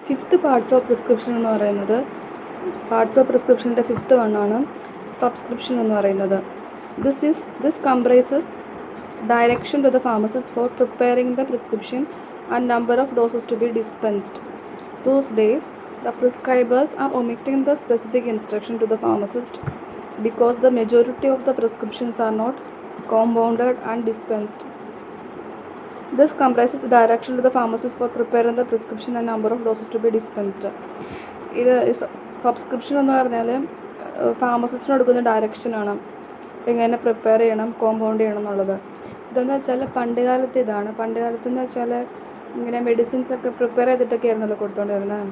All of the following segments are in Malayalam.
ഫിഫ്ത്ത് പാർട്സ് ഓഫ് പ്രിസ്ക്രിപ്ഷൻ എന്ന് പറയുന്നത് പാർട്സ് ഓഫ് പ്രിസ്ക്രിപ്ഷൻ്റെ ഫിഫ്ത്ത് വണ്ണാണ് സബ്സ്ക്രിപ്ഷൻ എന്ന് പറയുന്നത്. This comprises direction to the pharmacist for preparing the prescription and number of doses to be dispensed. Those days, the prescribers are omitting the specific instruction to the pharmacist because the majority of the prescriptions are not compounded and dispensed. This comprises direction to the pharmacist for preparing the prescription and number of doses to be dispensed. ഇത് സബ്സ്ക്രിപ്ഷൻ എന്ന് പറഞ്ഞാൽ ഫാർമസിസ്റ്റിന് കൊടുക്കുന്ന ഡയറക്ഷനാണ് എങ്ങനെ പ്രിപ്പയർ ചെയ്യണം, കോമ്പൗണ്ട് ചെയ്യണം എന്നുള്ളത്. ഇതെന്ന് വെച്ചാൽ പണ്ട് കാലത്ത് എന്ന് വെച്ചാൽ ഇങ്ങനെ മെഡിസിൻസൊക്കെ പ്രിപ്പയർ ചെയ്തിട്ടൊക്കെ ആയിരുന്നല്ലോ കൊടുത്തോണ്ടിരുന്നത്.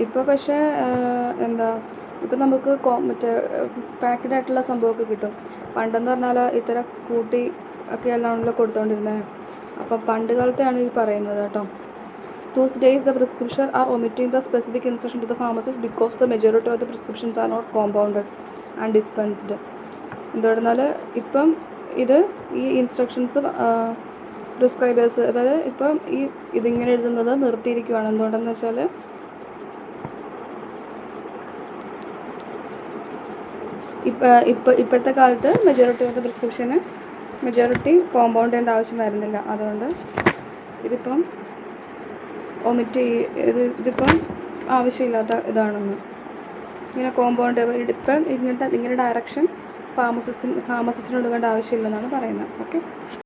ഇപ്പോൾ പക്ഷേ ഇപ്പം നമുക്ക് മറ്റേ പാക്കഡ് ആയിട്ടുള്ള സംഭവമൊക്കെ കിട്ടും. പണ്ടെന്ന് പറഞ്ഞാൽ ഇത്ര കൂട്ടി ഒക്കെ എല്ലാണല്ലോ കൊടുത്തോണ്ടിരുന്നത്. അപ്പം പണ്ട് കാലത്തെയാണ് ഈ പറയുന്നത് കേട്ടോ. Those days the prescription are omitting the specific instruction to the pharmacist because the majority of the prescriptions are not compounded and dispensed. എന്തുകൊണ്ടെന്നാൽ ഇപ്പം ഈ ഇൻസ്ട്രക്ഷൻസ് പ്രിസ്ക്രൈബേഴ്സ് അതായത് ഇപ്പം ഇതിങ്ങനെ എഴുതുന്നത് നിർത്തിയിരിക്കുകയാണ്. എന്തുകൊണ്ടെന്ന് വെച്ചാൽ ഇപ്പോഴത്തെ കാലത്ത് മെജോറിറ്റി ഓഫ് ദ പ്രിസ്ക്രിപ്ഷന് കോമ്പൗണ്ട് ചെയ്യേണ്ട ആവശ്യം വരുന്നില്ല. അതുകൊണ്ട് ഇതിപ്പം ഇതിപ്പം ആവശ്യമില്ലാത്ത ഇതാണെന്ന് ഇങ്ങനെ കോമ്പൗണ്ട് ഇപ്പം ഇങ്ങനെ ഡയറക്ഷൻ ഫാർമസിസ്റ്റിന് കൊടുക്കേണ്ട ആവശ്യമില്ലെന്നാണ് പറയുന്നത്. ഓക്കെ.